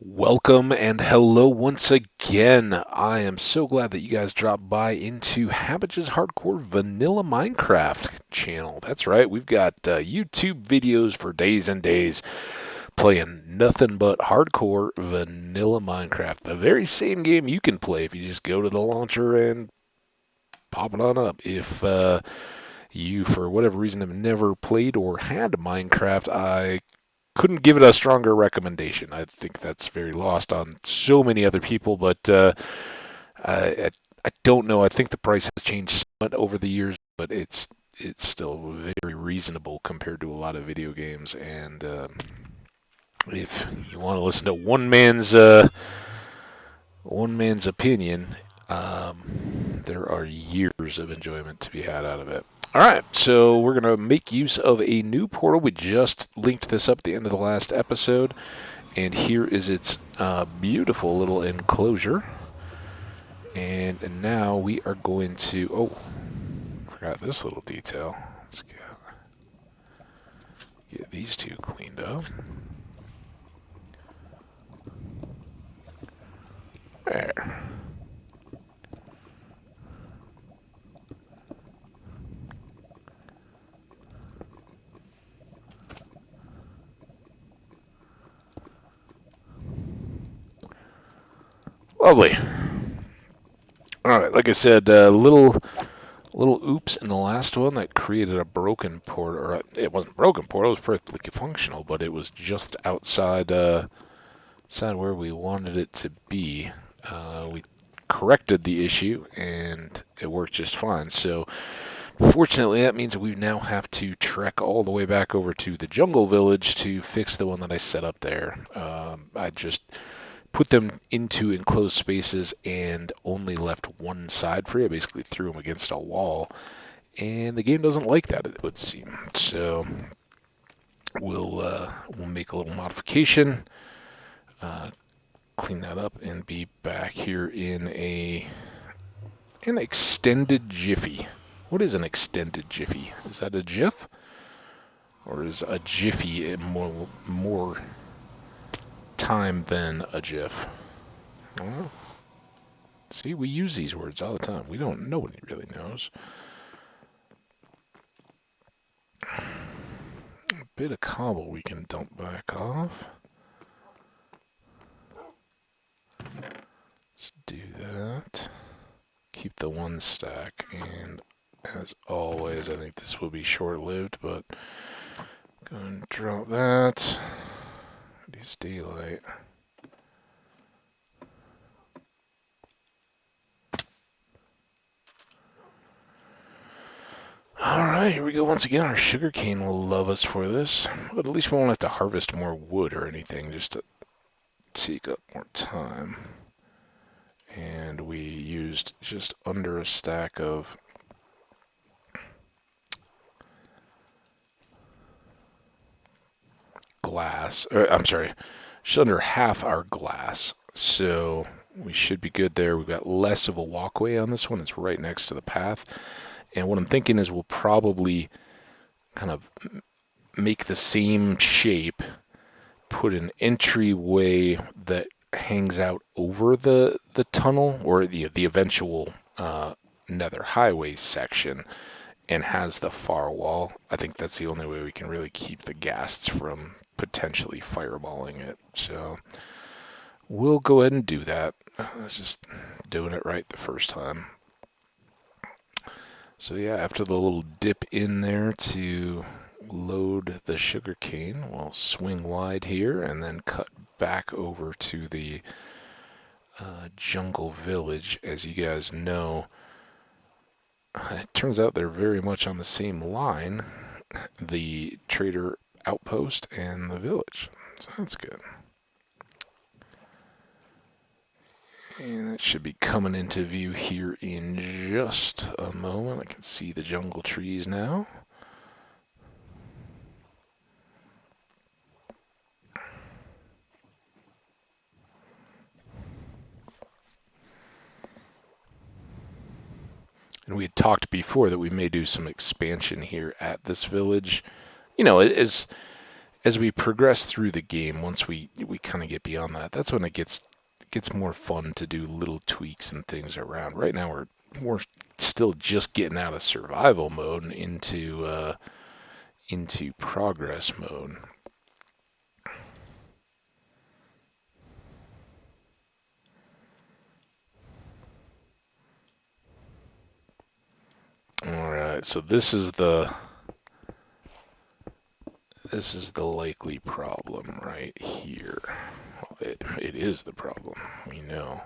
Welcome and hello once again. I am so glad that you guys dropped by into Hambage's Hardcore Vanilla Minecraft channel. That's right, we've got YouTube videos for days and days playing nothing but hardcore vanilla Minecraft. The very same game you can play if you just go to the launcher and pop it on up. If you, for whatever reason, have never played or had Minecraft, I couldn't give it a stronger recommendation. I think that's very lost on so many other people, but I don't know. I think the price has changed somewhat over the years, but it's still very reasonable compared to a lot of video games. And if you want to listen to one man's opinion, there are years of enjoyment to be had out of it. All right, so we're going to make use of a new portal. We just linked this up at the end of the last episode, and here is its beautiful little enclosure. And now we are going to... Oh, forgot this little detail. Let's get these two cleaned up. There. Lovely. All right, like I said, little oops in the last one that created a broken portal. Or it wasn't a broken portal; it was perfectly functional, but it was just outside where we wanted it to be. We corrected the issue, and it worked just fine. So, fortunately, that means we now have to trek all the way back over to the jungle village to fix the one that I set up there. I just put them into enclosed spaces and only left one side free. I basically threw them against a wall, and the game doesn't like that, it would seem. So we'll make a little modification, clean that up, and be back here in an extended jiffy. What is an extended jiffy? Is that a GIF, or is a jiffy more time than a GIF? Well, see, we use these words all the time. Nobody really knows. A bit of cobble we can dump back off. Let's do that. Keep the one stack, and as always, I think this will be short-lived, but go and drop that. Use daylight. Alright, here we go once again. Our sugarcane will love us for this. But at least we won't have to harvest more wood or anything, just to take up more time. And we used just under a stack of glass. I'm sorry, just under half our glass. So we should be good there. We've got less of a walkway on this one. It's right next to the path. And what I'm thinking is we'll probably kind of make the same shape, put an entryway that hangs out over the tunnel, or the eventual Nether highway section, and has the far wall. I think that's the only way we can really keep the ghasts from potentially fireballing it. So we'll go ahead and do that. Just doing it right the first time. So yeah, after the little dip in there to load the sugarcane, we'll swing wide here and then cut back over to the jungle village. As you guys know, it turns out they're very much on the same line, the trader outpost and the village. So that's good. And that should be coming into view here in just a moment. I can see the jungle trees now. And we had talked before that we may do some expansion here at this village. You know, as we progress through the game, once we kind of get beyond that, that's when it gets more fun to do little tweaks and things around. Right now we're still just getting out of survival mode and into progress mode. All right, so this is the likely problem right here. Well, it is the problem, we know.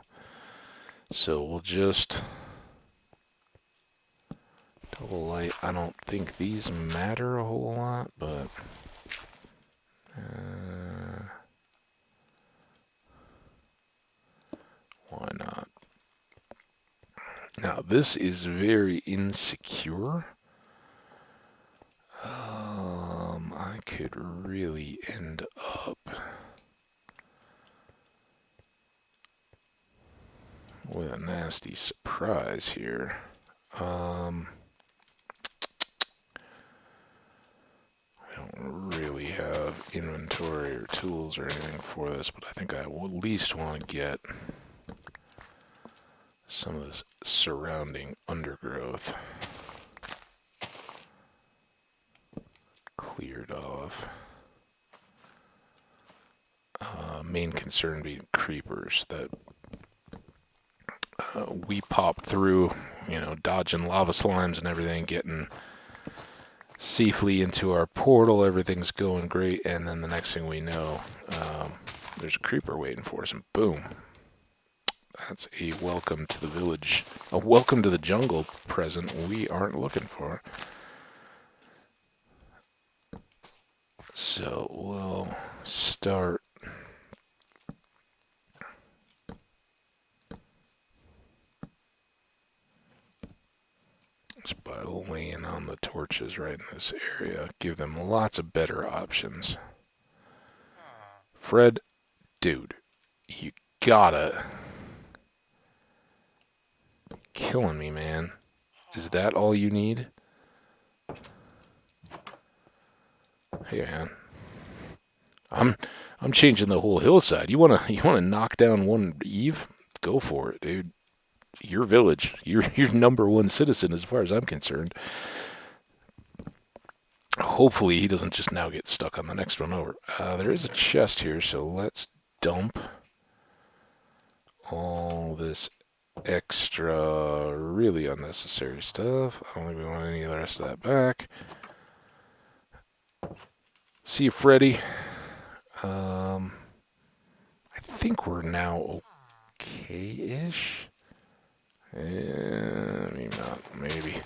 So we'll just double light. I don't think these matter a whole lot, but why not? Now this is very insecure. I could really end up with a nasty surprise here. I don't really have inventory or tools or anything for this, but I think I will at least want to get some of this surrounding undergrowth cleared off. Main concern being creepers that we pop through, dodging lava slimes and everything, getting safely into our portal. Everything's going great, and then the next thing we know, there's a creeper waiting for us, and boom. That's a welcome to the village, a welcome to the jungle present we aren't looking for. So we'll start just by laying on the torches right in this area. Give them lots of better options. Fred, dude, you gotta... Killing me, man. Is that all you need? Hey, man. I'm changing the whole hillside. You wanna knock down one Eve? Go for it, dude. Your village. You're number one citizen as far as I'm concerned. Hopefully he doesn't just now get stuck on the next one over. There is a chest here, so let's dump all this extra, really unnecessary stuff. I don't think we want any of the rest of that back. See you, Freddy. I think we're now okay-ish. Maybe not. Maybe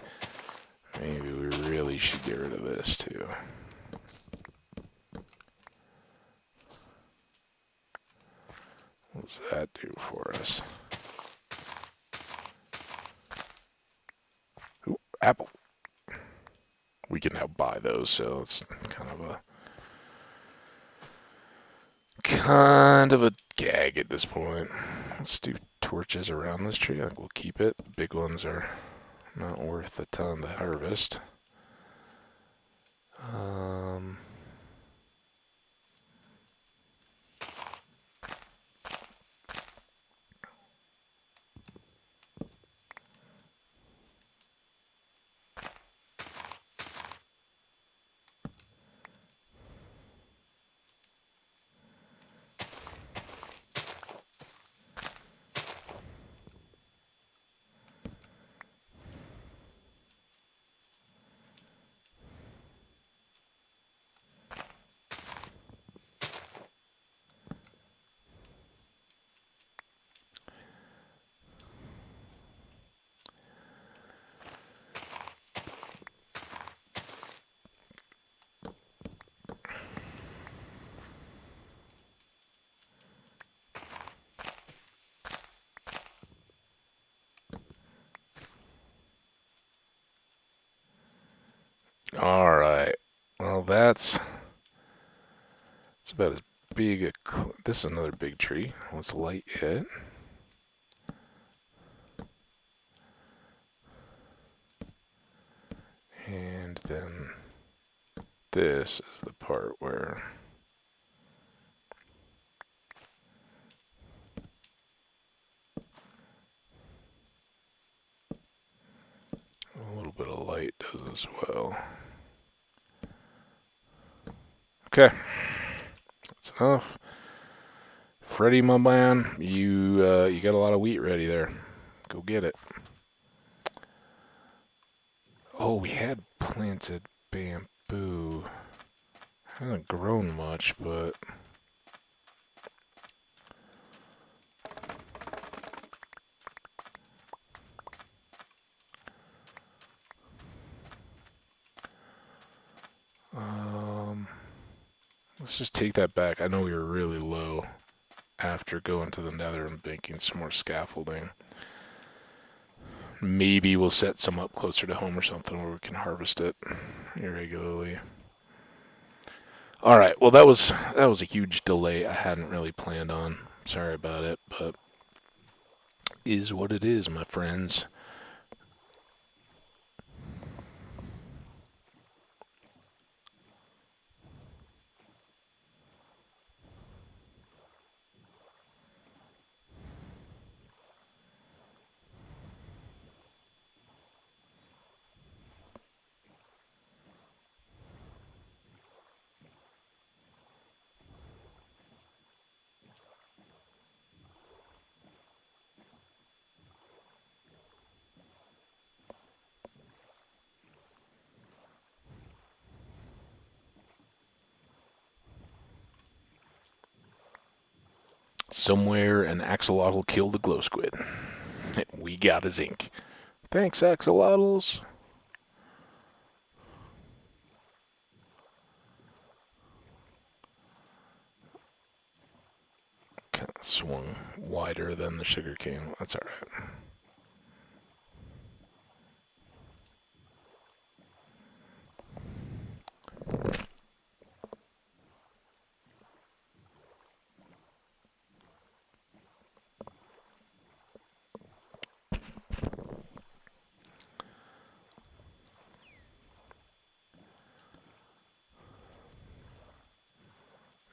we really should get rid of this too. What's that do for us? Ooh, apple. We can now buy those, so it's kind of a gag at this point. Let's do torches around this tree. I think we'll keep it. The big ones are not worth a ton to harvest. All right. Well, that's about as big a... This is another big tree. Let's light it. And then this is the part where as well. Okay, that's enough. Freddy, my man, you got a lot of wheat ready there. Go get it. Oh, we had planted bamboo. Hasn't grown much, but let's just take that back. I know we were really low after going to the Nether and making some more scaffolding. Maybe we'll set some up closer to home or something where we can harvest it irregularly. All right. Well, that was a huge delay I hadn't really planned on. Sorry about it, but is what it is, my friends. Somewhere an axolotl killed the glow squid. We got a zinc. Thanks, axolotls. Kind of swung wider than the sugar cane. That's all right.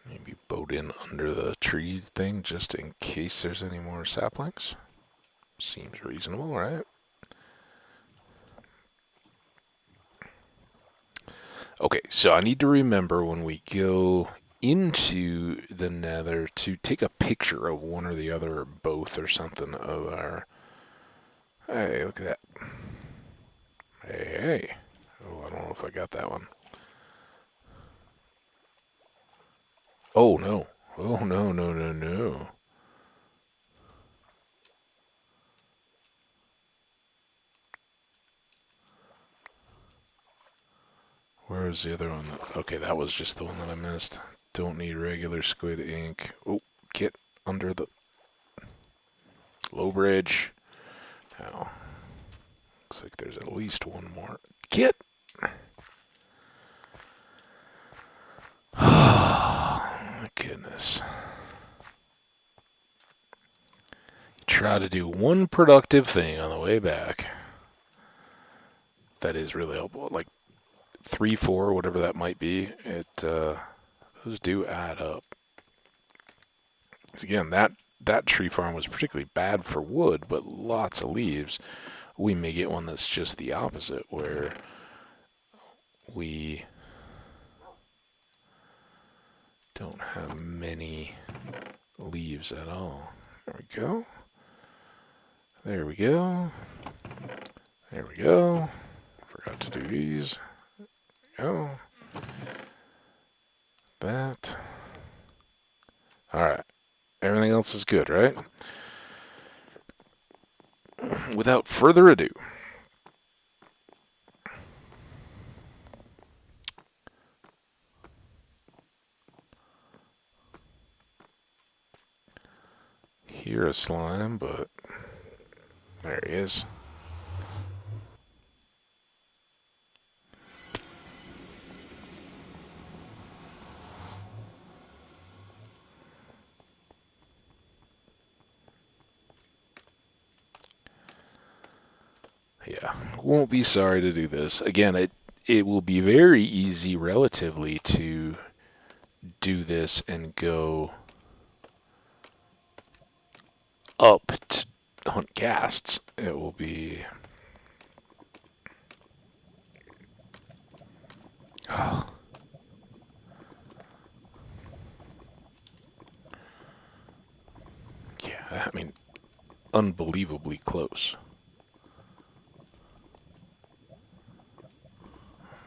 Maybe boat in under the tree thing just in case there's any more saplings. Seems reasonable, right? Okay, so I need to remember when we go into the Nether to take a picture of one or the other or both or something of our... Hey, look at that. Hey, hey. Oh, I don't know if I got that one. Oh, no. Oh, no, no, no, no. Where is the other one? Okay, that was just the one that I missed. Don't need regular squid ink. Oh, get under the low bridge. Now, looks like there's at least one more. Get! Oh, my goodness. Try to do one productive thing on the way back. That is really helpful. Like 3, 4, whatever that might be. Those do add up. Again, that tree farm was particularly bad for wood, but lots of leaves. We may get one that's just the opposite, where we don't have many leaves at all. There we go. There we go. There we go. Forgot to do these. There we go. That. Alright. Everything else is good, right? Without further ado, hear a slime, but there he is. Yeah, won't be sorry to do this. Again, it will be very easy relatively to do this and go up to hunt ghasts. It will be Oh. Yeah, I mean, unbelievably close.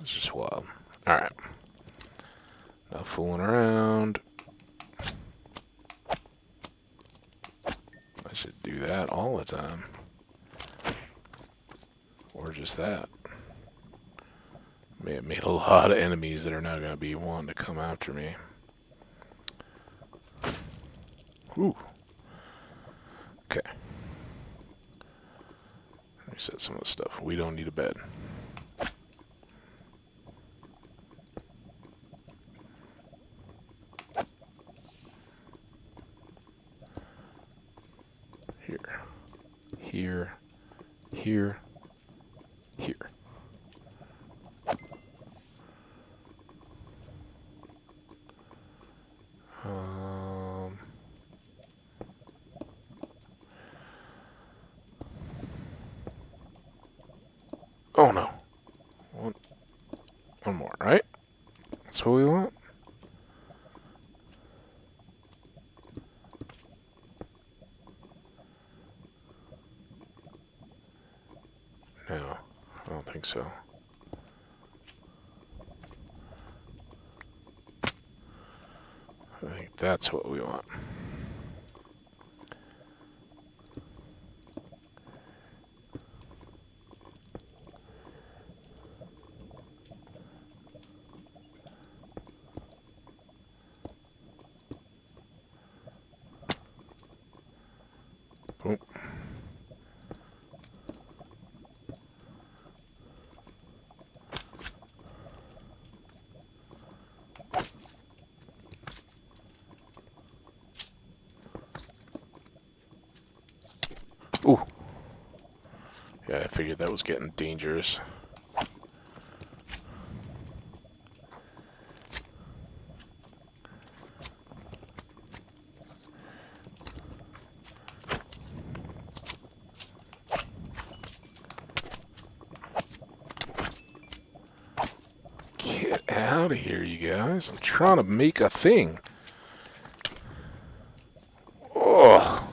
It's just wild. Alright. Not fooling around. I should do that all the time. Or just that. May have made a lot of enemies that are now going to be wanting to come after me. Ooh. Okay. Reset some of the stuff. We don't need a bed. Here. Here. Here. Here. Oh no. One more, right? That's what we want? No, I don't think so. I think that's what we want. Boom. Ooh. Yeah, I figured that was getting dangerous. Get out of here, you guys. I'm trying to make a thing. Oh.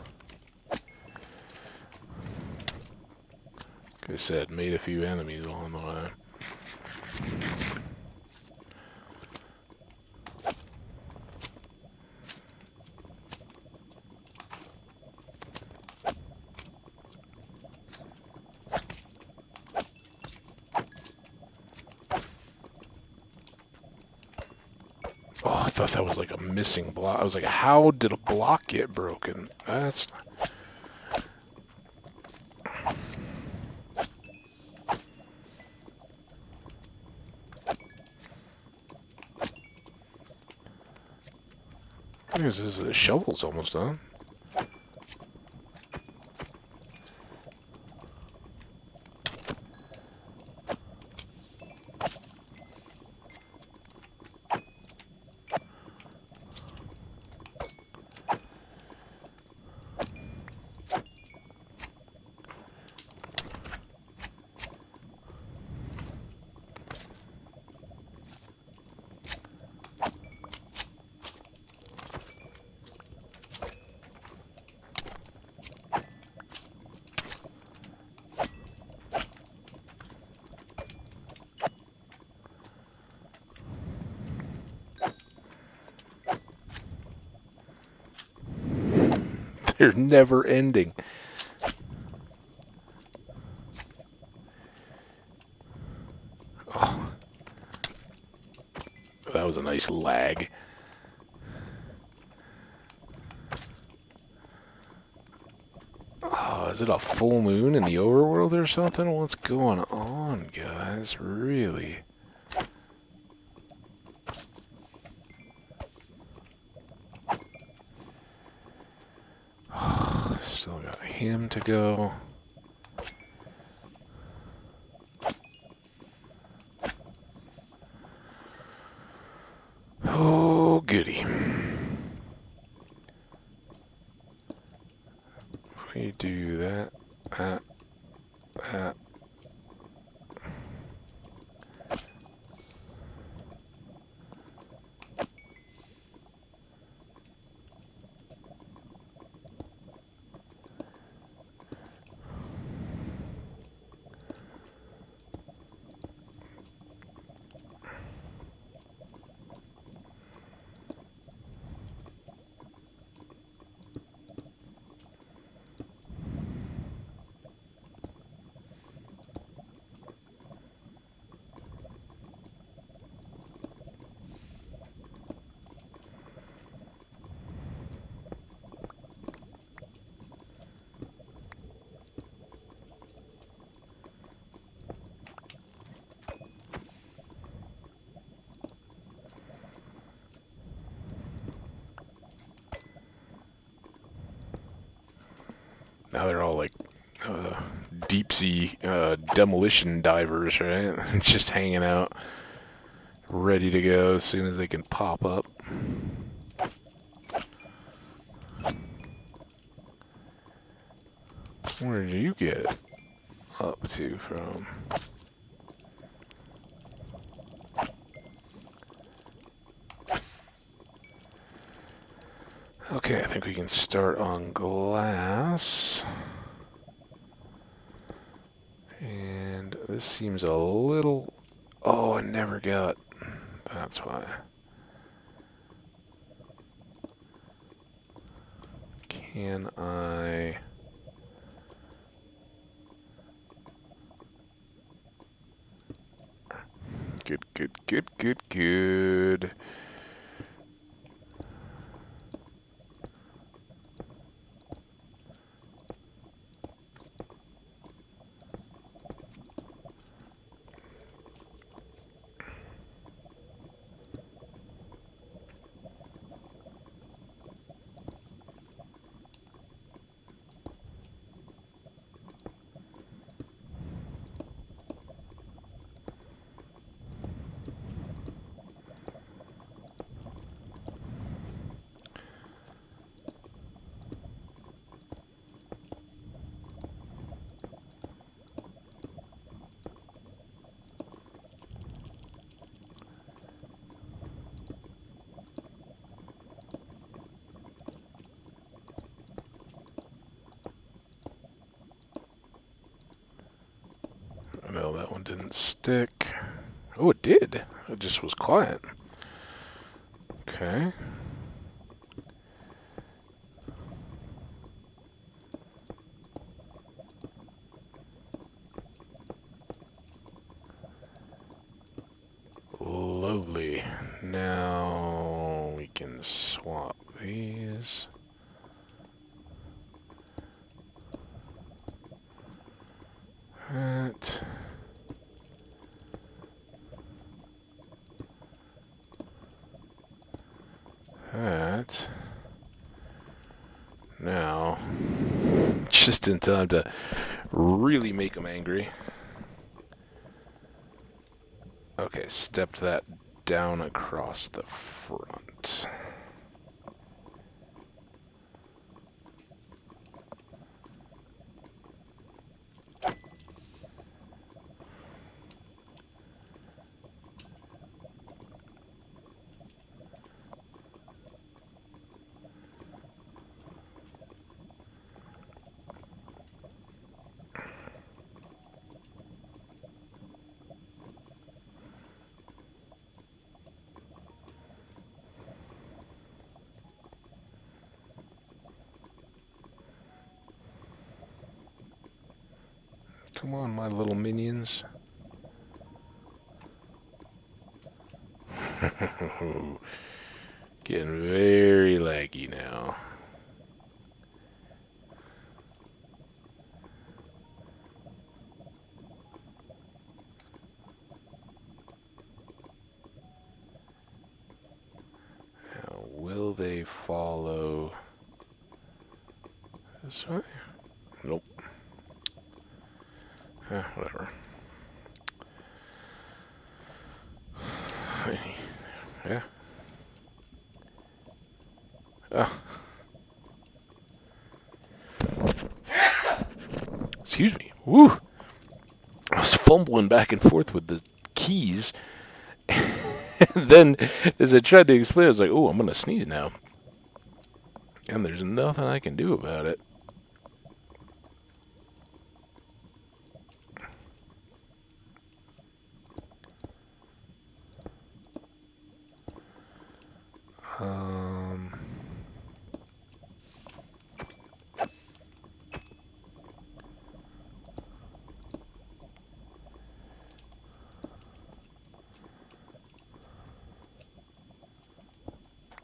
Like I said, made a few enemies along the way. Oh, I thought that was like a missing block. I was like, how did a block get broken? That's... The shovel's almost done. They're never ending. Oh, that was a nice lag. Oh, is it a full moon in the overworld or something? What's going on, guys? Really? Still got him to go. Oh, goody. We do that, that. Now they're all like deep sea demolition divers, right? Just hanging out, ready to go as soon as they can pop up. Where did you get up to from? Okay, I think we can start on glass. And this seems a little... Oh, I never got... That's why. Can I... Good. No, that one didn't stick. Oh, it did. It just was quiet. Okay. Lovely. Now we can swap these. That. That. Now, just in time to really make them angry. Okay, stepped that down across the front. Come on, my little minions. Getting very laggy now. Now, will they follow this way? Nope. Whatever. Yeah. Oh. Excuse me. Woo! I was fumbling back and forth with the keys. And then, as I tried to explain, I was like, oh, I'm going to sneeze now. And there's nothing I can do about it.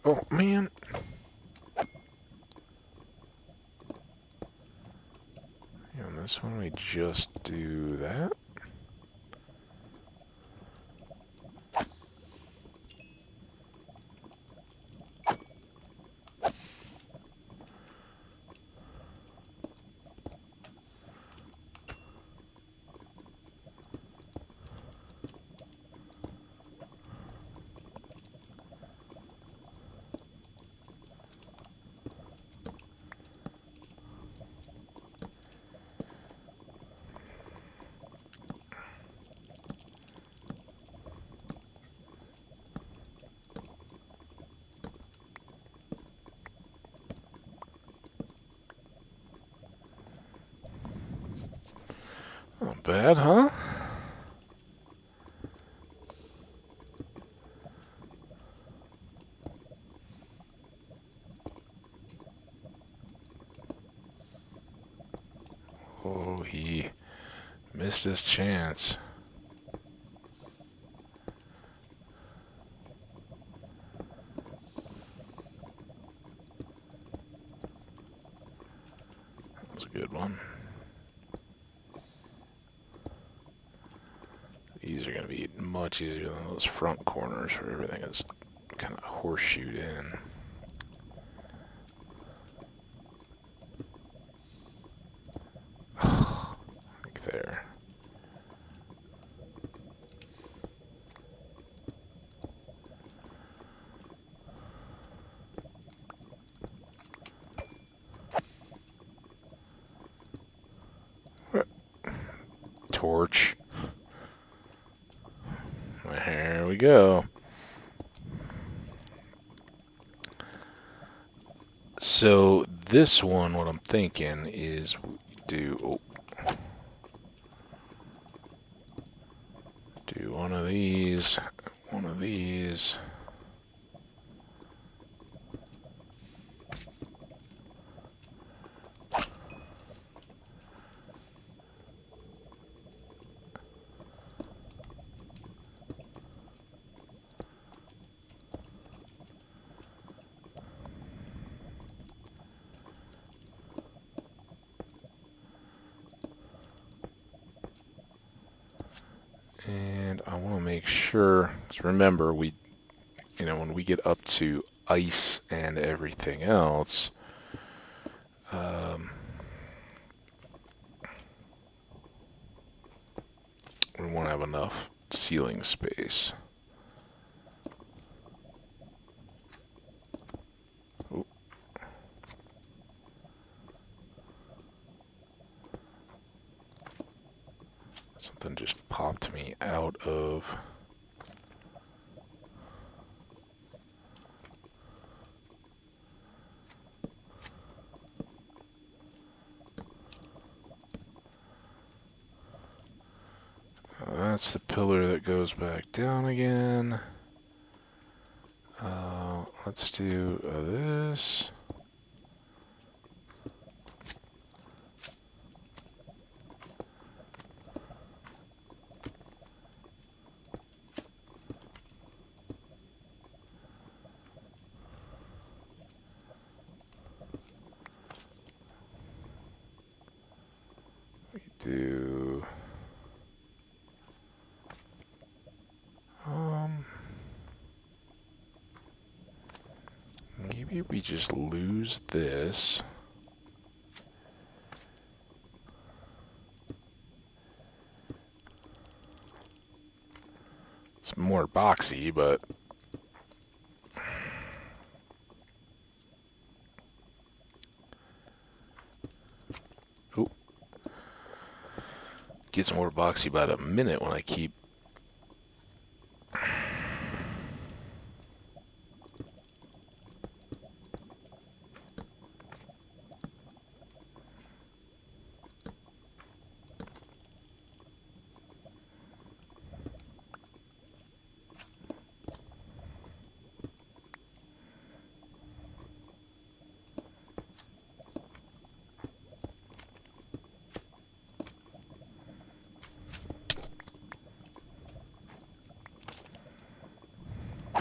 Oh, man. On this one, we just do that. bad, huh? Oh, he missed his chance. That was a good one. These are going to be much easier than those front corners where everything is kind of horseshoed in. Like there. Torch. There we go. So this one, what I'm thinking is do one of these, one of these. And I want to make sure, because remember, when we get up to ice and everything else, we want to have enough ceiling space. Ooh. Something just popped me out of... That's the pillar that goes back down again. Let's do this. We do... Maybe we just lose this. It's more boxy, but... Ooh. Gets more boxy by the minute when I keep...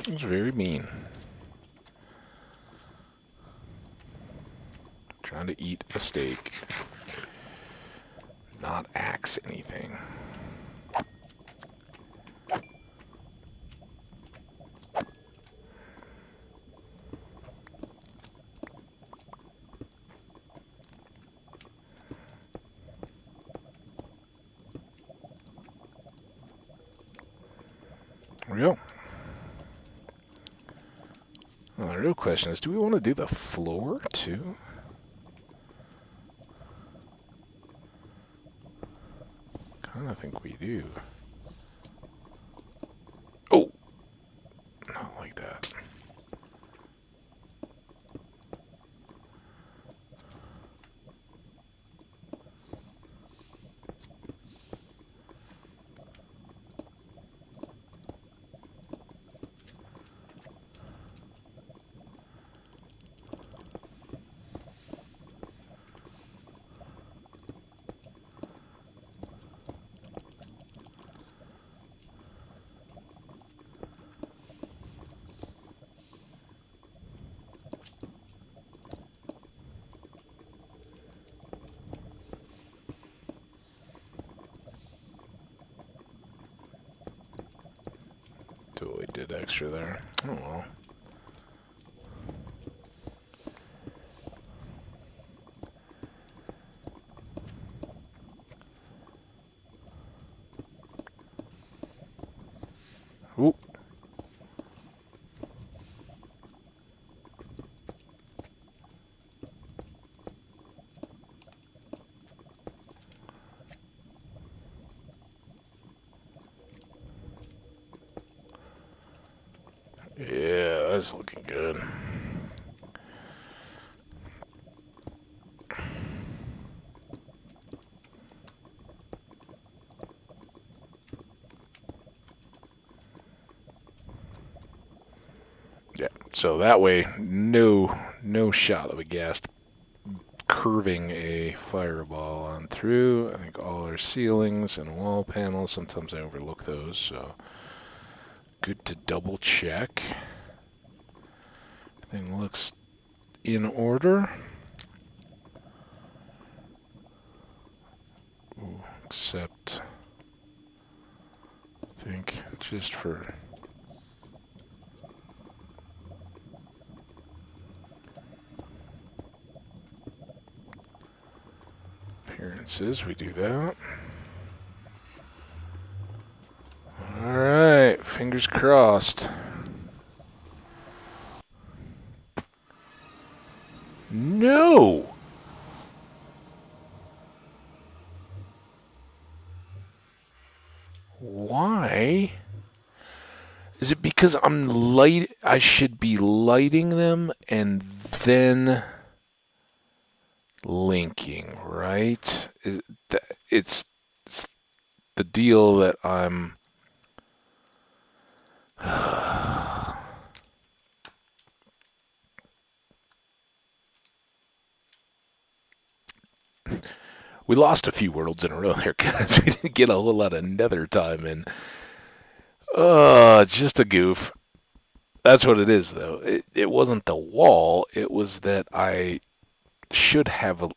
It was very mean. Trying to eat a steak. Not axe anything. There we go. Well, the real question is, do we want to do the floor too? I think we do. Oh! Not like that. bit extra there. Oh well. Oop. Yeah, that's looking good. Yeah, so that way, no shot of a ghast curving a fireball on through. I think all our ceilings and wall panels, sometimes I overlook those, so good to double check. Everything looks in order. Ooh, except, I think, just for appearances, we do that. Alright, fingers crossed. No! Why? Is it because I should be lighting them and then linking, right? It's the deal that I'm... We lost a few worlds in a row there, guys. We didn't get a whole lot of nether time in. Just a goof. That's what it is, though. It wasn't the wall. It was that I should have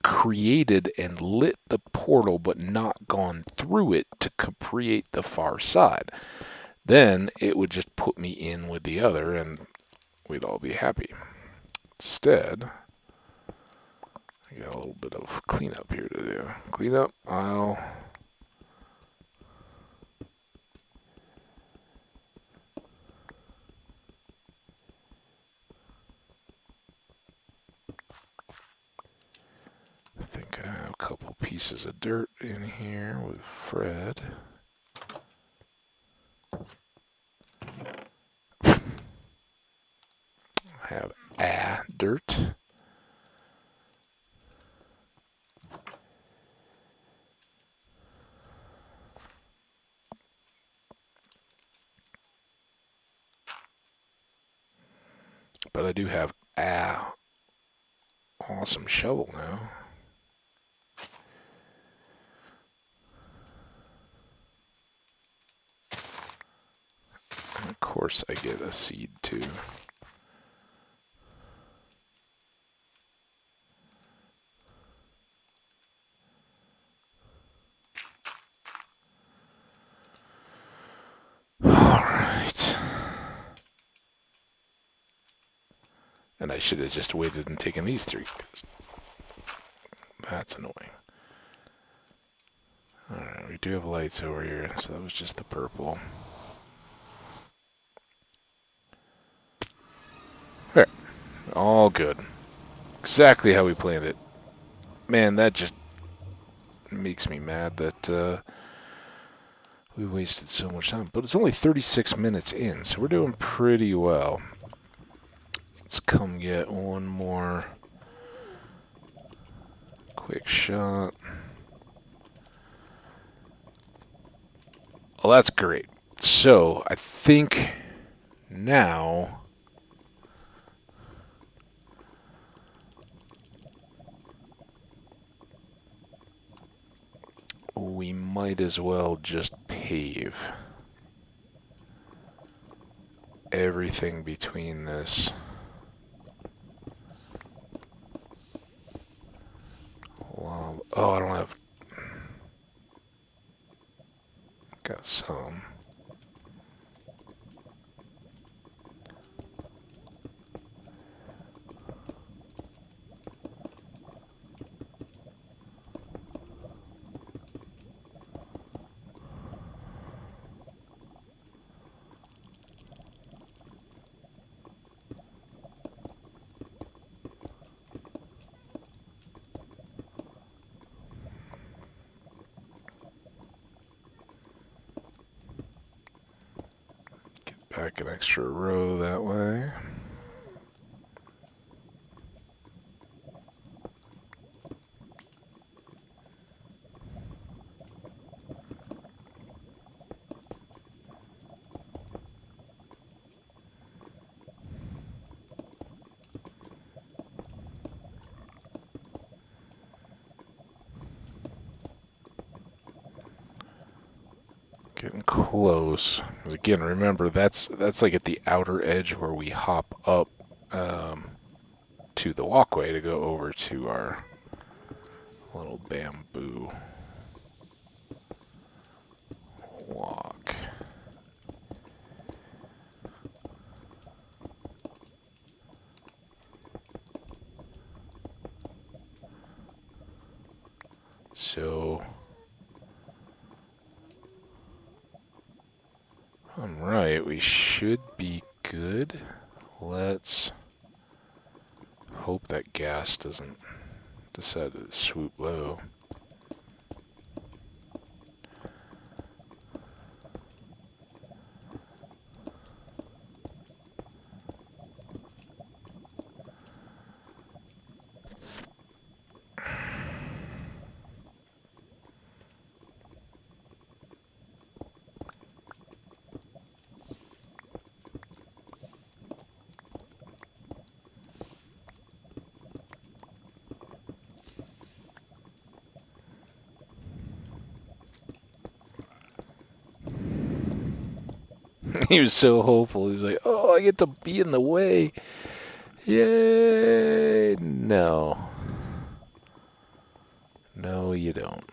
created and lit the portal but not gone through it to create the far side. Then it would just put me in with the other and we'd all be happy. Instead, I got a little bit of cleanup here to do. Cleanup, I'll... I think I have a couple pieces of dirt in here with Fred. I have dirt. But I do have awesome shovel now. And of course I get a seed too. Alright. And I should have just waited and taken these three, because that's annoying. Alright, we do have lights over here, so that was just the purple. There. All good. Exactly how we planned it. Man, that just makes me mad that we wasted so much time. But it's only 36 minutes in, so we're doing pretty well. Let's come get one more quick shot. Well, that's great. So, I think now we might as well just pave everything between this. Oh, I don't have... Got some. back an extra row that way. Getting close. Because again, remember that's like at the outer edge where we hop up to the walkway to go over to our little bamboo walk. So, alright, we should be good. Let's hope that gas doesn't decide to swoop low. He was so hopeful. He was like, oh, I get to be in the way. Yay! No. No, you don't.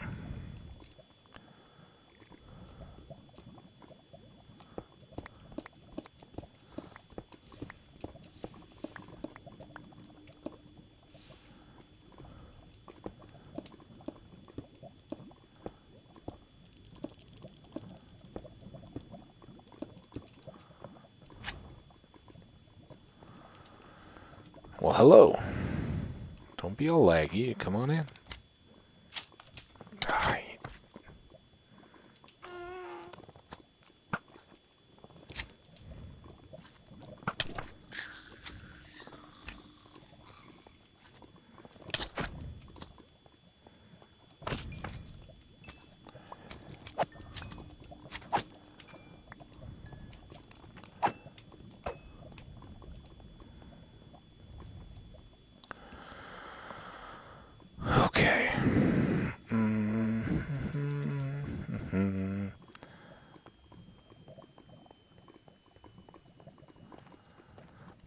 Well, hello. Don't be all laggy. Come on in. Okay. I'm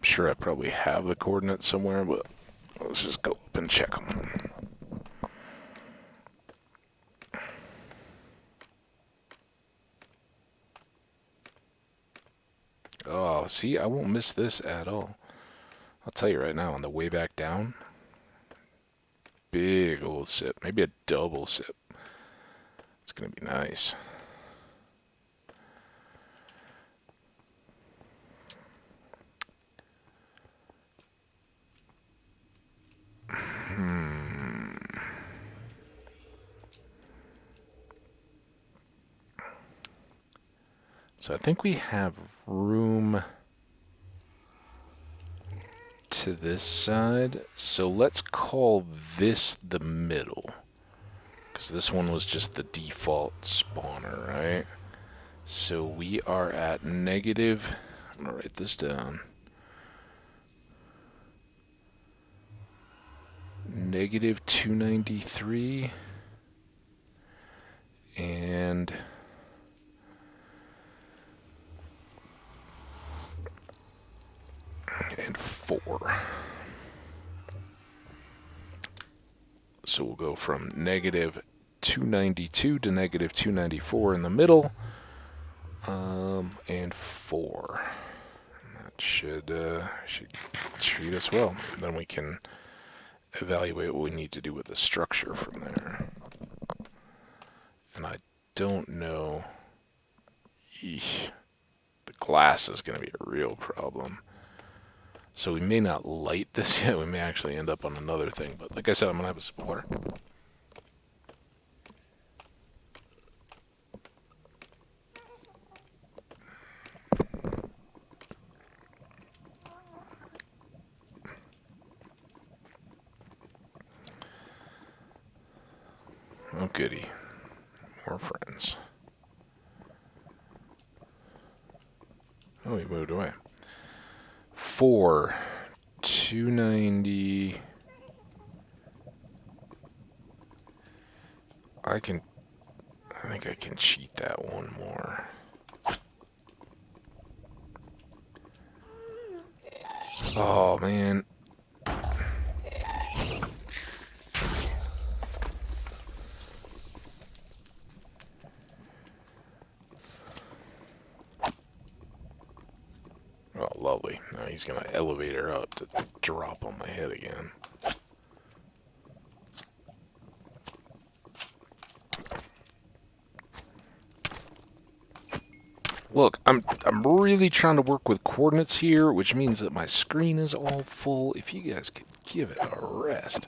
sure I probably have the coordinates somewhere, but let's just go up and check them. Oh, see, I won't miss this at all. I'll tell you right now, on the way back down, big old sip, maybe a double sip. It's gonna be nice. So I think we have room to this side. So let's call this the middle, because this one was just the default spawner, right? So we are at negative, I'm gonna write this down, negative 293 and and 4. So we'll go from negative 292 to negative 294 in the middle, and 4. That should treat us well. Then we can evaluate what we need to do with the structure from there. And I don't know. Eesh, the glass is going to be a real problem. So we may not light this yet. We may actually end up on another thing. But like I said, I'm going to have a sip of water. goody. More friends. Oh, he moved away. 4, 290. I think I can cheat that one more. Oh, man. Oh, lovely. Now he's going to elevate her up to drop on my head again. Look, I'm really trying to work with coordinates here, which means that my screen is all full. If you guys could give it a rest.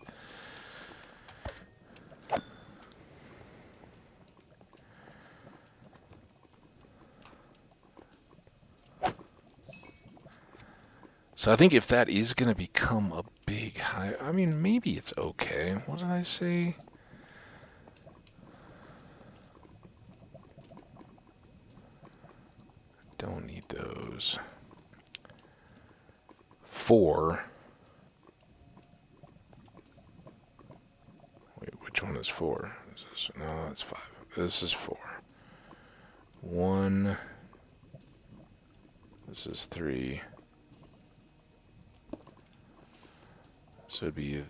So I think if that is going to become a big high, I mean, maybe it's okay. What did I say? Don't need those. 4. Wait, which one is 4? No, that's 5. This is 4. 1. This is 3. So it'd be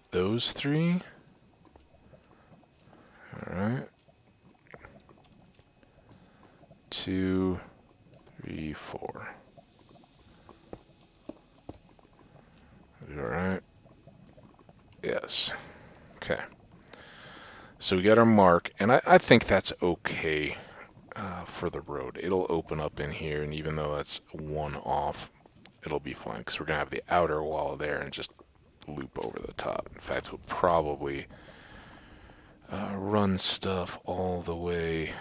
those 3. Alright. 2, 3, 4. Alright. Yes. Okay. So we got our mark, and I think that's okay for the road. It'll open up in here, and even though that's 1 off, it'll be fine, because we're going to have the outer wall there and just loop over the top. In fact, we'll probably run stuff all the way.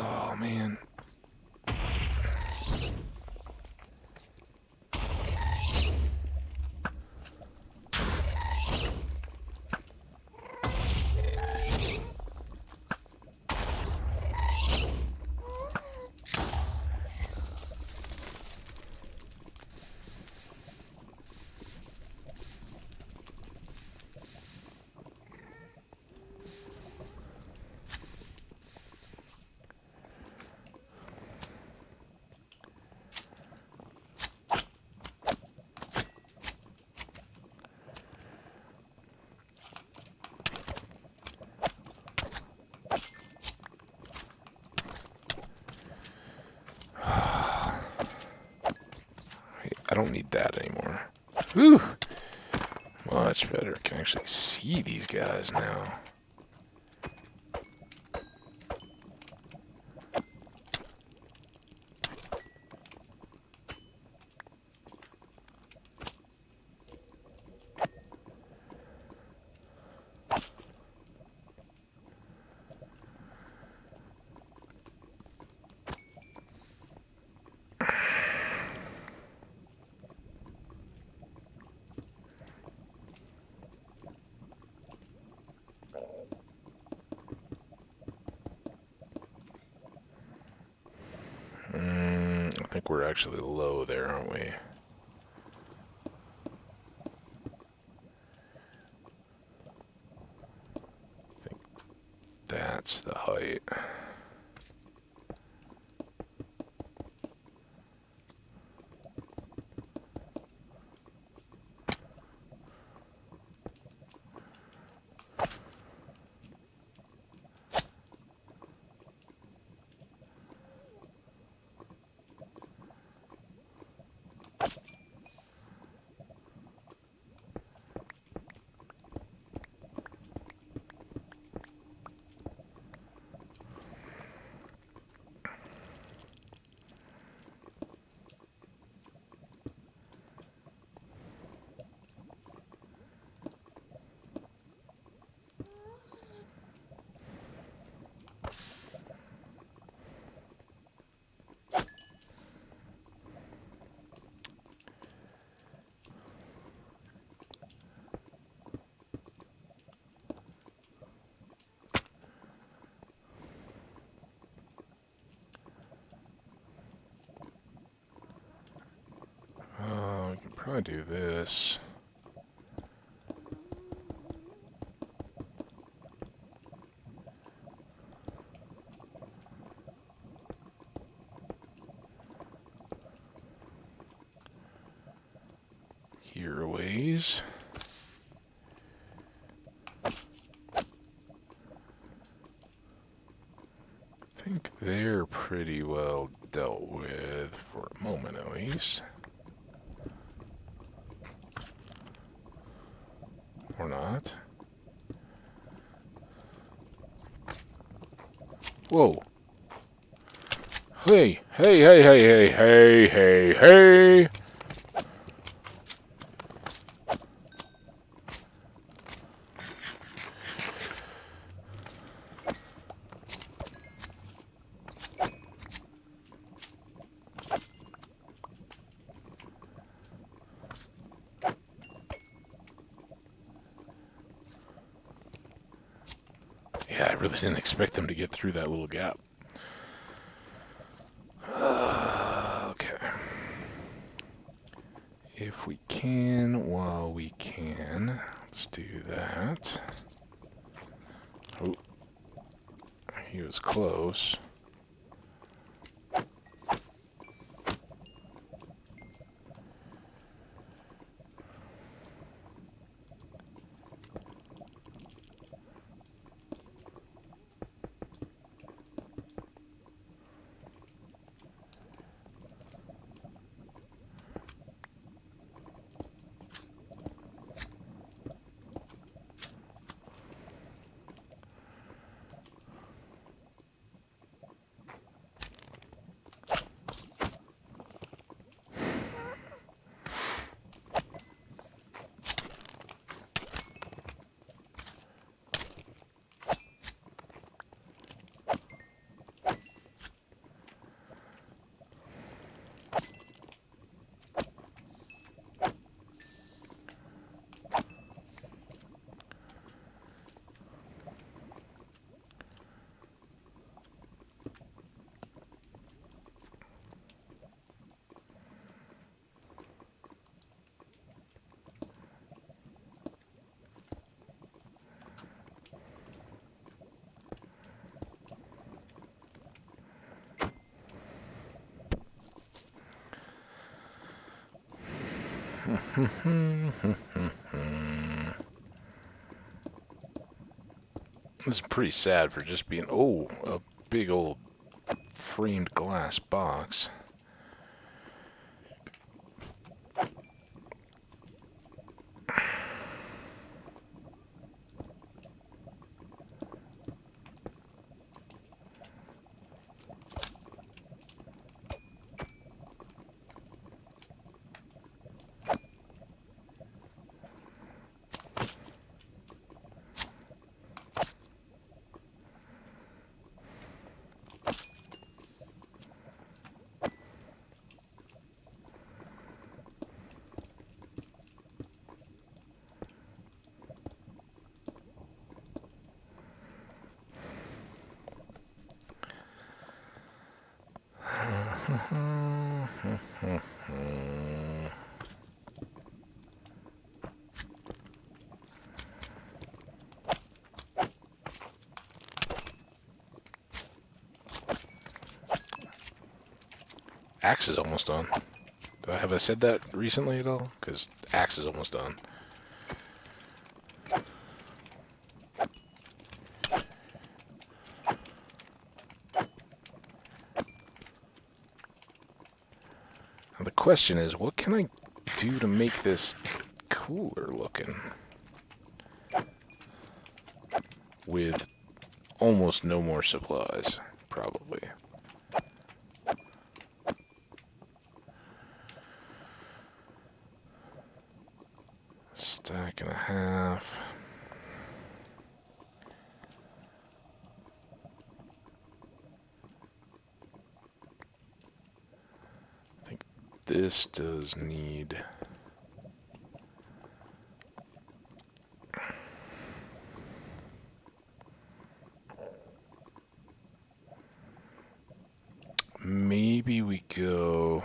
Oh, man. I don't need that anymore. Whew! Much better. I can actually see these guys now. I think we're actually low there, aren't we? I think that's the height. I do this... Here ways. I think they're pretty well dealt with for a moment at least. Or not. Whoa. Hey, hey, hey, hey, hey, hey, hey, hey. Yeah, I really didn't expect them to get through that little gap. Okay. If we can, while we can, let's do that. Oh, he was close. This is pretty sad for just being, oh, a big old framed glass box. Axe is almost done. Have I said that recently at all? Because axe is almost done. Now the question is, what can I do to make this cooler looking? With almost no more supplies, probably. Stack and a half. I think this does need... Maybe we go...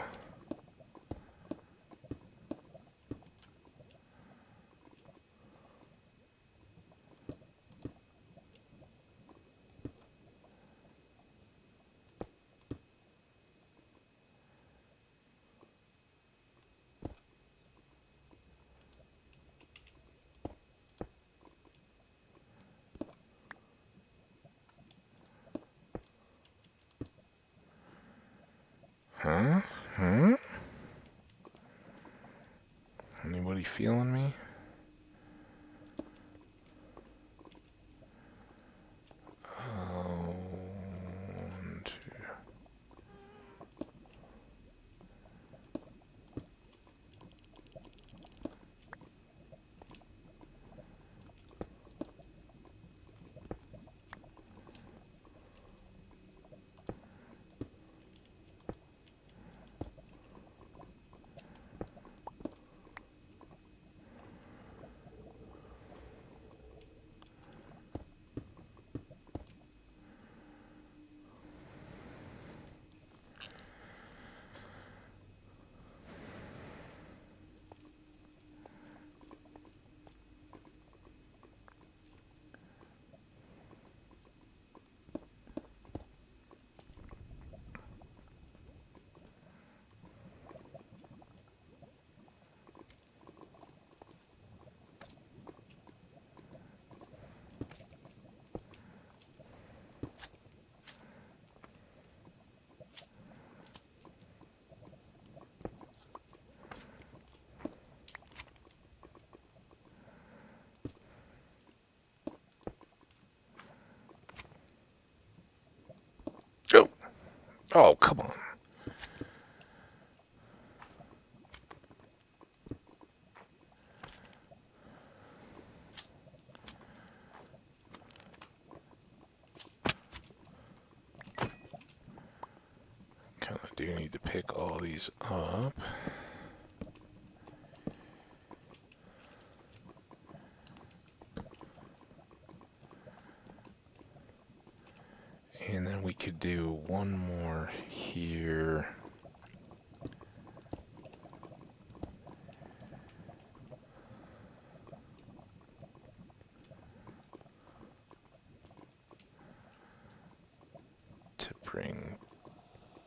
Hmm? Anybody feeling me? One, two. Oh, oh, come on. Kind of do need to pick all these up. And then we could do one more here. To bring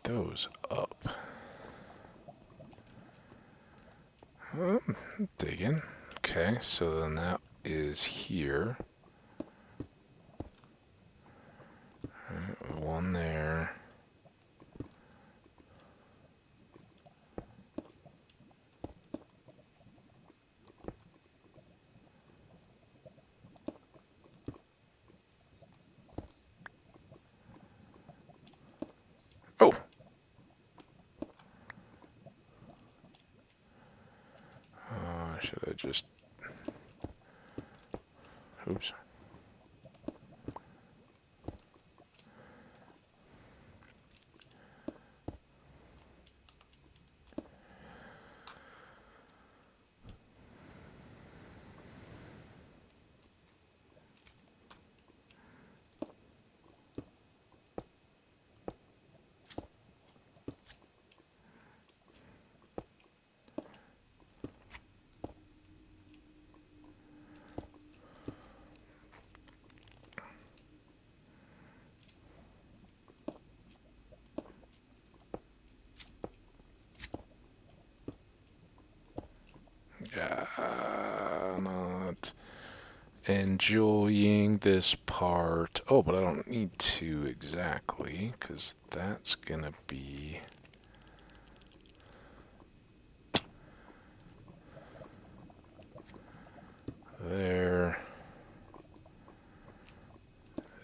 those up. Digging. Okay, so then that is here. One there. Oh! Should I just... Oops. Not enjoying this part. Oh, but I don't need to exactly, because that's gonna be... There.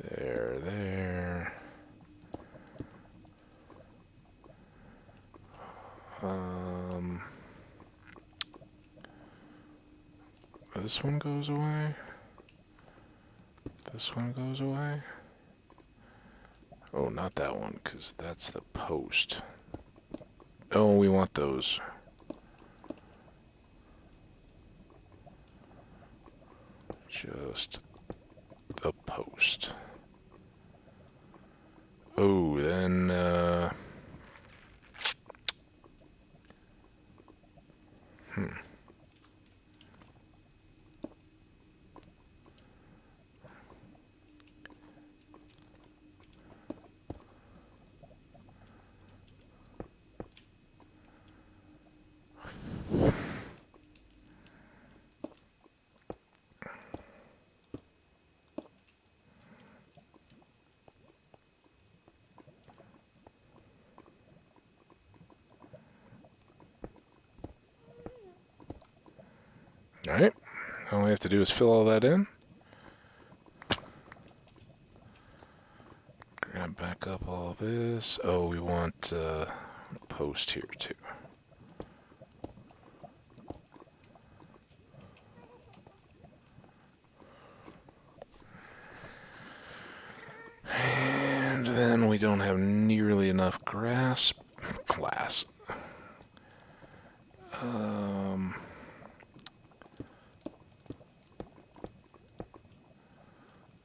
There. This one goes away. This one goes away. Oh, not that one, because that's the post. Oh, we want those. Just the post. Oh, then, Alright, all we have to do is fill all that in. Grab back up all this. Oh, we want a post here too. And then we don't have nearly enough glass.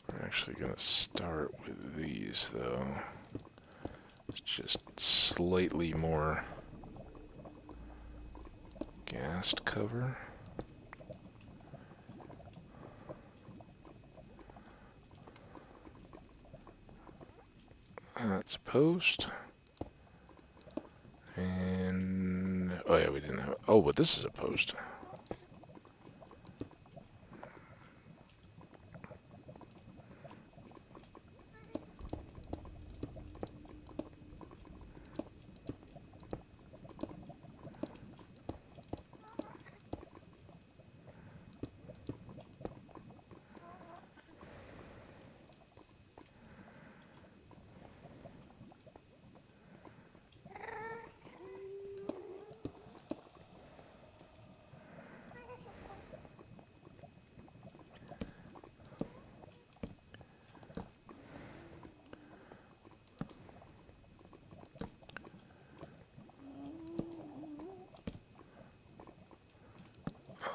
We're actually going to start with these, though. It's just slightly more gassed cover. That's a post. And, oh yeah, we didn't have, oh, but this is a post.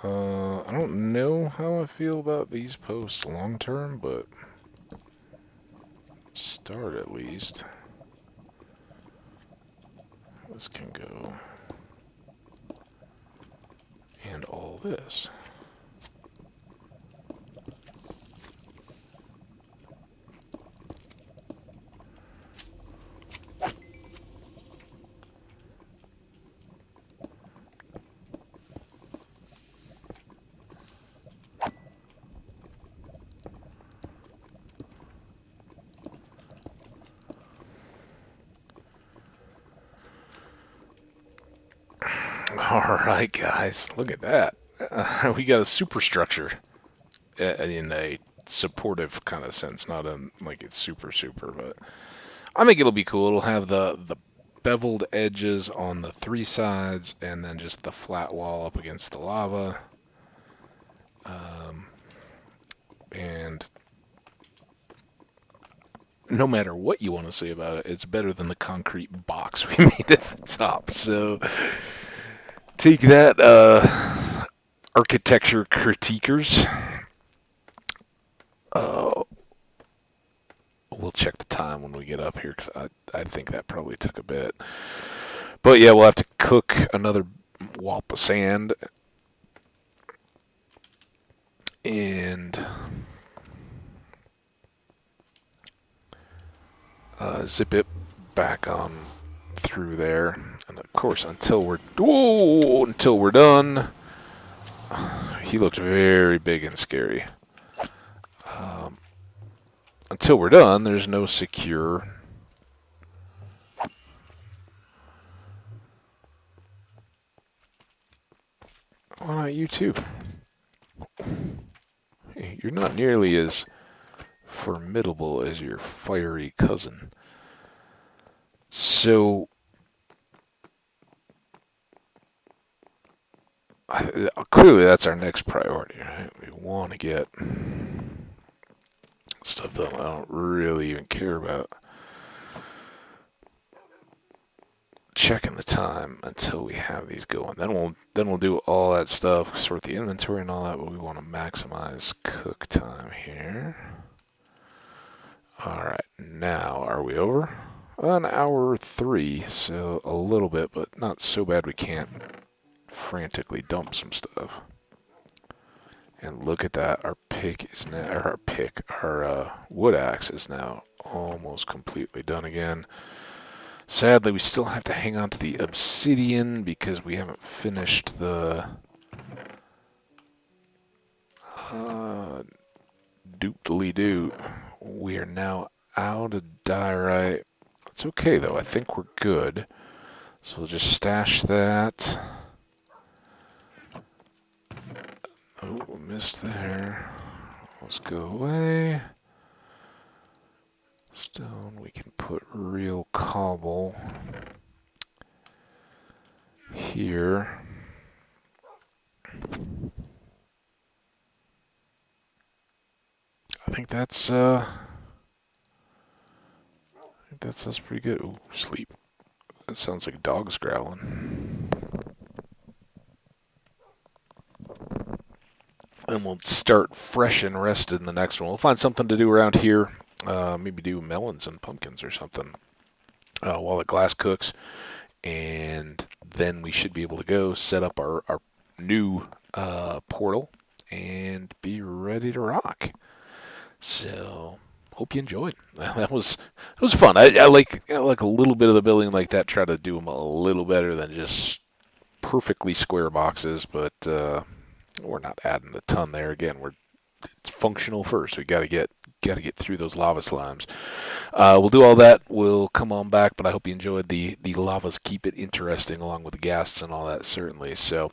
I don't know how I feel about these posts long term, but start at least. This can go. And all this. Alright, guys, look at that. We got a superstructure in a supportive kind of sense, not in like it's super, but I think it'll be cool. It'll have the beveled edges on the three sides and then just the flat wall up against the lava. And no matter what you want to say about it, it's better than the concrete box we made at the top. So take that, architecture critiquers. We'll check the time when we get up here, because I think that probably took a bit. But yeah, we'll have to cook another wallop of sand. And zip it back on through there. And of course, until we're done. He looked very big and scary. Until we're done, there's no secure. Why not you too? Hey, you're not nearly as formidable as your fiery cousin. So, clearly that's our next priority, right? We want to get stuff done I don't really even care about. Checking the time until we have these going. Then we'll do all that stuff, sort the inventory and all that, but we want to maximize cook time here. Alright, now are we over? An hour 3, so a little bit, but not so bad we can't frantically dump some stuff. And look at that, our wood axe is now almost completely done again. Sadly, we still have to hang on to the obsidian because we haven't finished the doop-de-lee-doo. We are now out of diorite. It's okay, though. I think we're good. So we'll just stash that. Oh, missed there. Let's go away. Stone, we can put real cobble here. I think that's us pretty good. Ooh, sleep. That sounds like dogs growling. And we'll start fresh and rested in the next one. We'll find something to do around here. Maybe do melons and pumpkins or something while the glass cooks. And then we should be able to go set up our new portal and be ready to rock. So hope you enjoyed. That was fun. I like a little bit of the building like that. Try to do them a little better than just perfectly square boxes, but we're not adding a ton there. Again, it's functional first. We gotta get through those lava slimes. We'll do all that. We'll come on back, but I hope you enjoyed the lavas. Keep it interesting along with the ghasts and all that, certainly. So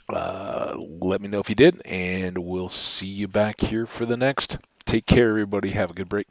let me know if you did, and we'll see you back here for the next. Take care, everybody. Have a good break.